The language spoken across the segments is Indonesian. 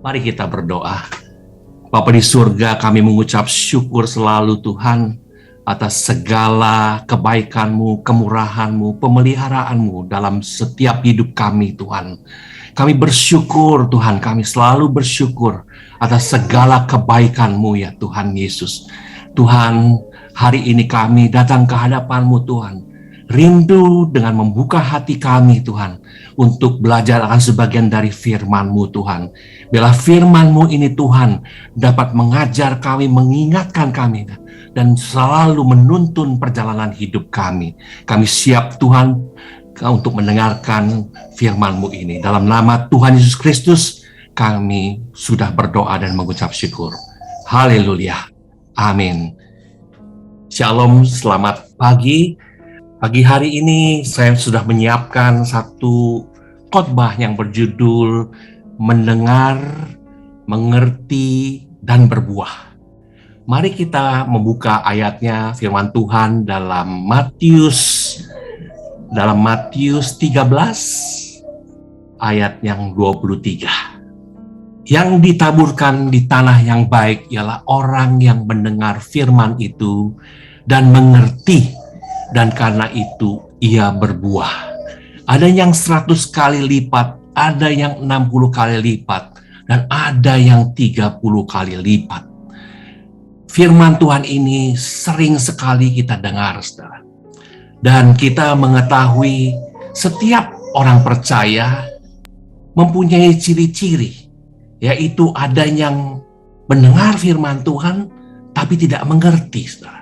Mari kita berdoa. Bapa di surga, kami mengucap syukur selalu Tuhan atas segala kebaikan-Mu, kemurahan-Mu, pemeliharaanmu dalam setiap hidup kami Tuhan. Kami bersyukur Tuhan, kami selalu bersyukur atas segala kebaikan-Mu ya Tuhan Yesus. Tuhan, hari ini kami datang ke hadapan-Mu Tuhan. Rindu dengan membuka hati kami Tuhan untuk belajar akan sebagian dari firman-Mu Tuhan. Biarlah firman-Mu ini Tuhan dapat mengajar kami, mengingatkan kami dan selalu menuntun perjalanan hidup kami. Kami siap Tuhan untuk mendengarkan firman-Mu ini. Dalam nama Tuhan Yesus Kristus kami sudah berdoa dan mengucap syukur. Haleluya. Amin. Shalom, selamat pagi. Pagi hari ini saya sudah menyiapkan satu khotbah yang berjudul Mendengar, Mengerti, dan Berbuah. Mari kita membuka ayatnya firman Tuhan dalam Matius 13 ayat yang 23. Yang ditaburkan di tanah yang baik ialah orang yang mendengar firman itu dan mengerti, dan karena itu ia berbuah. Ada yang 100 kali lipat, ada yang 60 kali lipat, dan ada yang 30 kali lipat. Firman Tuhan ini sering sekali kita dengar, saudara. Dan kita mengetahui setiap orang percaya mempunyai ciri-ciri, yaitu ada yang mendengar firman Tuhan tapi tidak mengerti, saudara.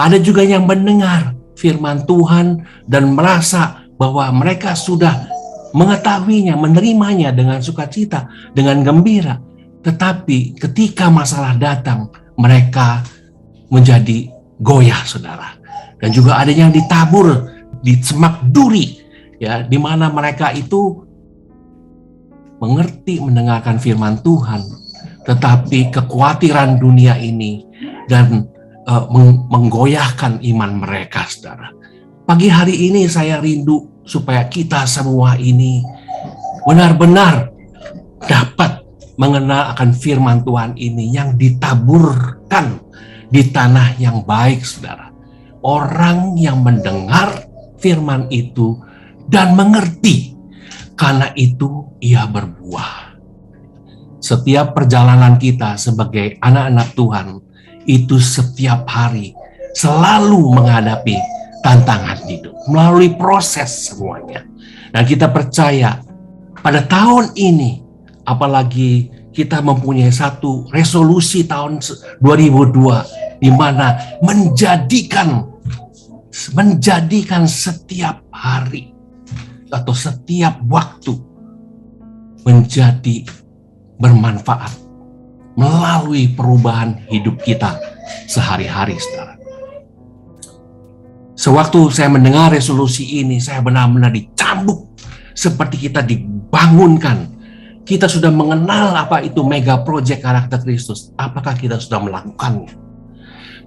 Ada juga yang mendengar firman Tuhan dan merasa bahwa mereka sudah mengetahuinya, menerimanya dengan sukacita, dengan gembira. Tetapi ketika masalah datang, mereka menjadi goyah, saudara. Dan juga ada yang ditabur di semak duri, ya, di mana mereka itu mengerti mendengarkan firman Tuhan, tetapi kekhawatiran dunia ini dan menggoyahkan iman mereka, saudara. Pagi hari ini saya rindu supaya kita semua ini benar-benar dapat mengenal akan firman Tuhan ini yang ditaburkan di tanah yang baik, saudara. Orang yang mendengar firman itu dan mengerti, karena itu ia berbuah. Setiap perjalanan kita sebagai anak-anak Tuhan itu setiap hari selalu menghadapi tantangan hidup, melalui proses semuanya. Dan kita percaya pada tahun ini, apalagi kita mempunyai satu resolusi tahun 2002, di mana menjadikan setiap hari atau setiap waktu menjadi bermanfaat melalui perubahan hidup kita sehari-hari, saudara. Sewaktu saya mendengar resolusi ini, saya benar-benar dicambuk seperti kita dibangunkan. Kita sudah mengenal apa itu mega project karakter Kristus. Apakah kita sudah melakukannya?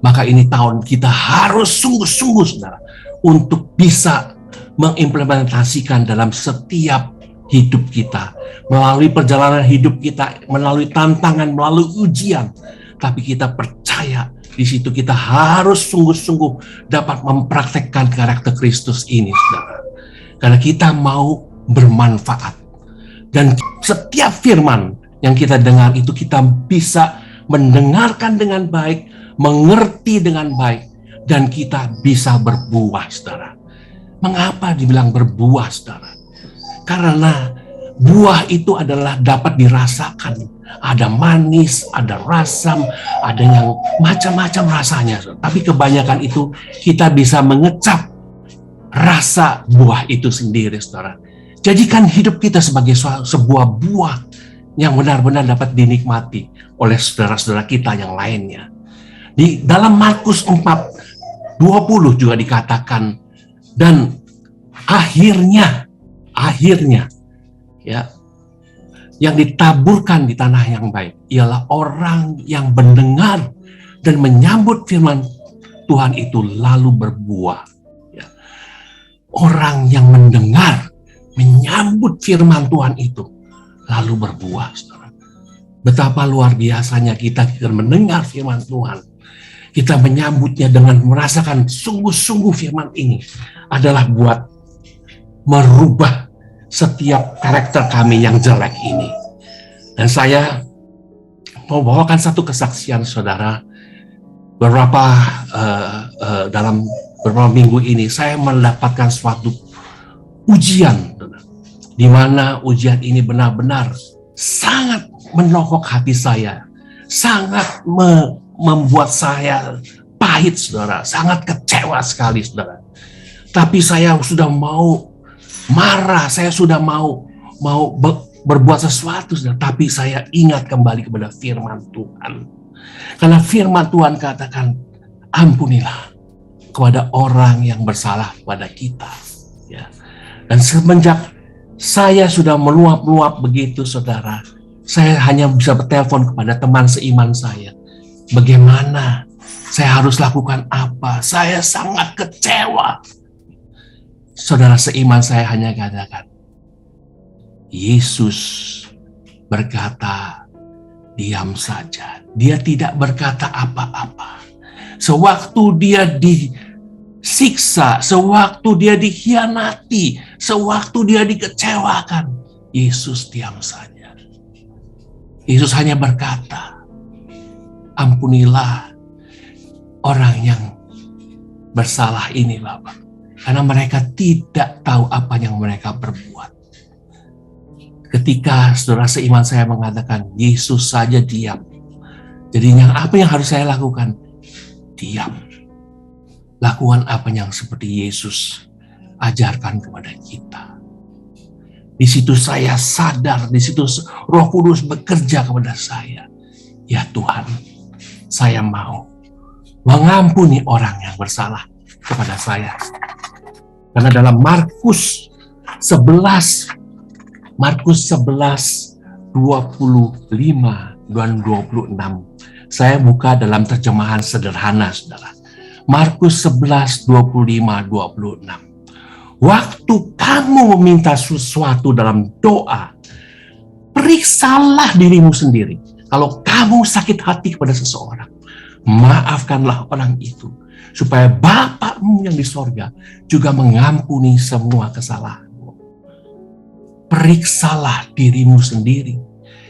Maka ini tahun kita harus sungguh-sungguh, saudara, untuk bisa mengimplementasikan dalam setiap hidup kita, melalui perjalanan hidup kita, melalui tantangan, melalui ujian. Tapi kita percaya di situ kita harus sungguh-sungguh dapat mempraktekkan karakter Kristus ini, saudara. Karena kita mau bermanfaat. Dan setiap firman yang kita dengar itu kita bisa mendengarkan dengan baik, mengerti dengan baik, dan kita bisa berbuah, saudara. Mengapa dibilang berbuah, saudara? Karena buah itu adalah dapat dirasakan. Ada manis, ada rasam, ada yang macam-macam rasanya. Tapi kebanyakan itu kita bisa mengecap rasa buah itu sendiri, saudara. Jadikan hidup kita sebagai sebuah buah yang benar-benar dapat dinikmati oleh saudara-saudara kita yang lainnya. Di dalam Markus 4:20 juga dikatakan, dan akhirnya ya, yang ditaburkan di tanah yang baik ialah orang yang mendengar dan menyambut firman Tuhan itu lalu berbuah. Ya. Orang yang mendengar, menyambut firman Tuhan itu lalu berbuah, saudara. Betapa luar biasanya kita mendengar firman Tuhan. Kita menyambutnya dengan merasakan sungguh-sungguh firman ini adalah buat merubah setiap karakter kami yang jelek ini. Dan saya mau bawakan satu kesaksian saudara. Dalam beberapa minggu ini saya mendapatkan suatu ujian, di mana ujian ini benar-benar sangat menokok hati saya, sangat membuat saya pahit, saudara, sangat kecewa sekali, saudara. Tapi saya sudah mau marah, saya sudah mau berbuat sesuatu, saudara. Tapi saya ingat kembali kepada firman Tuhan. Karena firman Tuhan katakan, ampunilah kepada orang yang bersalah kepada kita. Ya. Dan semenjak saya sudah meluap-luap begitu, saudara, saya hanya bisa bertelepon kepada teman seiman saya. Bagaimana? Saya harus lakukan apa? Saya sangat kecewa. Saudara seiman saya hanya katakan, Yesus berkata, diam saja. Dia tidak berkata apa-apa. Sewaktu dia disiksa, sewaktu dia dikhianati, sewaktu dia dikecewakan, Yesus diam saja. Yesus hanya berkata, ampunilah orang yang bersalah ini, Bapak. Karena mereka tidak tahu apa yang mereka berbuat. Ketika saudara seiman saya mengatakan, Yesus saja diam. Jadi apa yang harus saya lakukan? Diam. Lakukan apa yang seperti Yesus ajarkan kepada kita. Di situ saya sadar, di situ Roh Kudus bekerja kepada saya. Ya Tuhan, saya mau mengampuni orang yang bersalah kepada saya. Karena dalam Markus 11, 25 dan 26. Saya buka dalam terjemahan sederhana, saudara. Markus 11, 25, 26. Waktu kamu meminta sesuatu dalam doa, periksalah dirimu sendiri. Kalau kamu sakit hati kepada seseorang, maafkanlah orang itu, supaya Bapakmu yang di sorga juga mengampuni semua kesalahanmu. Periksalah dirimu sendiri.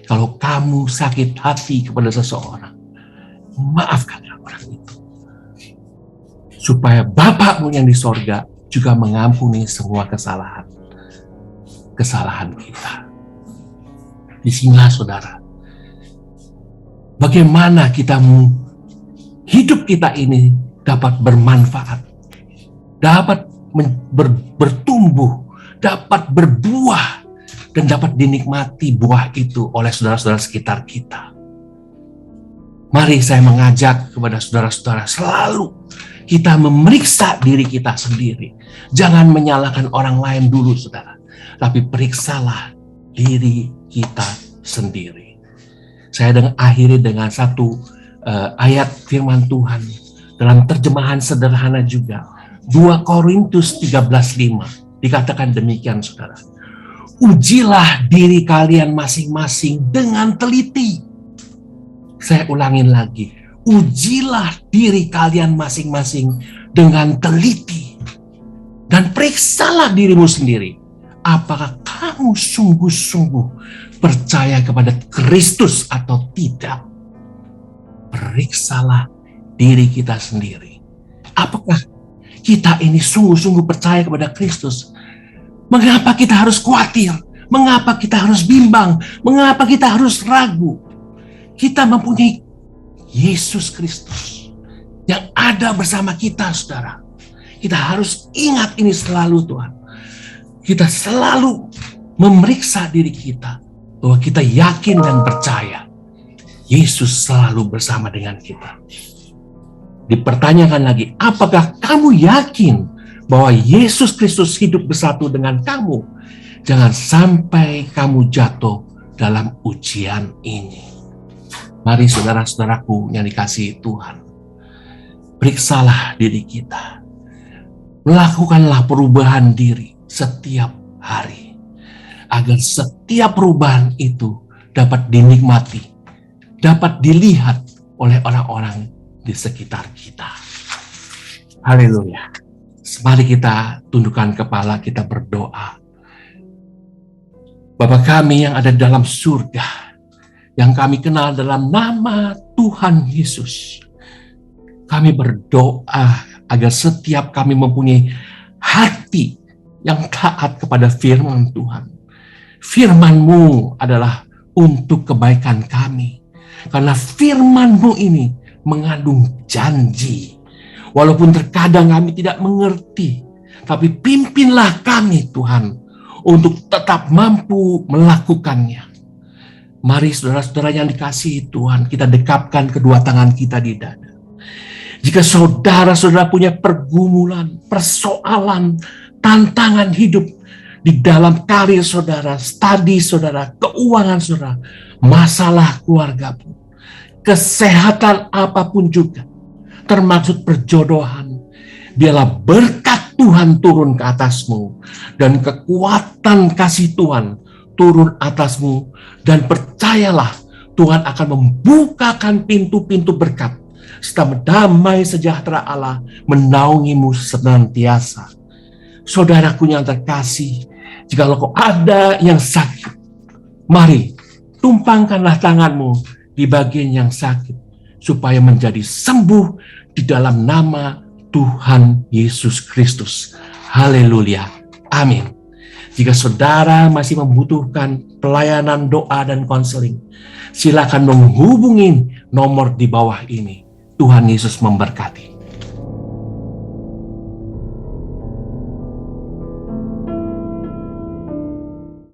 Kalau kamu sakit hati kepada seseorang, maafkanlah orang itu, supaya Bapakmu yang di sorga juga mengampuni semua kesalahan kita. Disinilah saudara, bagaimana hidup kita ini dapat bermanfaat, dapat bertumbuh, dapat berbuah, dan dapat dinikmati buah itu oleh saudara-saudara sekitar kita. Mari saya mengajak kepada saudara-saudara selalu kita memeriksa diri kita sendiri. Jangan menyalahkan orang lain dulu, saudara. Tapi periksalah diri kita sendiri. Saya akhiri dengan satu ayat firman Tuhan dalam terjemahan sederhana juga. 2 Korintus 13:5 dikatakan demikian, saudara. Ujilah diri kalian masing-masing dengan teliti. Saya ulangin lagi. Ujilah diri kalian masing-masing dengan teliti. Dan periksalah dirimu sendiri. Apakah kamu sungguh-sungguh percaya kepada Kristus atau tidak? Periksalah diri kita sendiri. Apakah kita ini sungguh-sungguh percaya kepada Kristus? Mengapa kita harus khawatir? Mengapa kita harus bimbang? Mengapa kita harus ragu? Kita mempunyai Yesus Kristus yang ada bersama kita, saudara. Kita harus ingat ini selalu, Tuhan. Kita selalu memeriksa diri kita bahwa kita yakin dan percaya Yesus selalu bersama dengan kita. Dipertanyakan lagi, apakah kamu yakin bahwa Yesus Kristus hidup bersatu dengan kamu? Jangan sampai kamu jatuh dalam ujian ini. Mari saudara-saudaraku yang dikasihi Tuhan, periksalah diri kita. Lakukanlah perubahan diri setiap hari, agar setiap perubahan itu dapat dinikmati dapat dilihat oleh orang-orang di sekitar kita. Haleluya. Mari kita tundukkan kepala, kita berdoa. Bapa kami yang ada dalam surga, yang kami kenal dalam nama Tuhan Yesus, kami berdoa agar setiap kami mempunyai hati yang taat kepada firman Tuhan. Firman-Mu adalah untuk kebaikan kami. Karena firman-Mu ini mengandung janji. Walaupun terkadang kami tidak mengerti, tapi pimpinlah kami Tuhan untuk tetap mampu melakukannya. Mari saudara-saudara yang dikasihi Tuhan, kita dekapkan kedua tangan kita di dada. Jika saudara-saudara punya pergumulan, persoalan, tantangan hidup di dalam karir saudara, studi saudara, keuangan saudara, masalah keluarga pun, kesehatan apapun juga, termasuk perjodohan, biarlah berkat Tuhan turun ke atasmu, dan kekuatan kasih Tuhan turun atasmu, dan percayalah Tuhan akan membukakan pintu-pintu berkat, serta damai sejahtera Allah menaungimu senantiasa. Saudaraku yang terkasih, jika kau ada yang sakit, mari tumpangkanlah tanganmu di bagian yang sakit, supaya menjadi sembuh di dalam nama Tuhan Yesus Kristus. Haleluya. Amin. Jika saudara masih membutuhkan pelayanan doa dan konseling, silakan menghubungi nomor di bawah ini. Tuhan Yesus memberkati.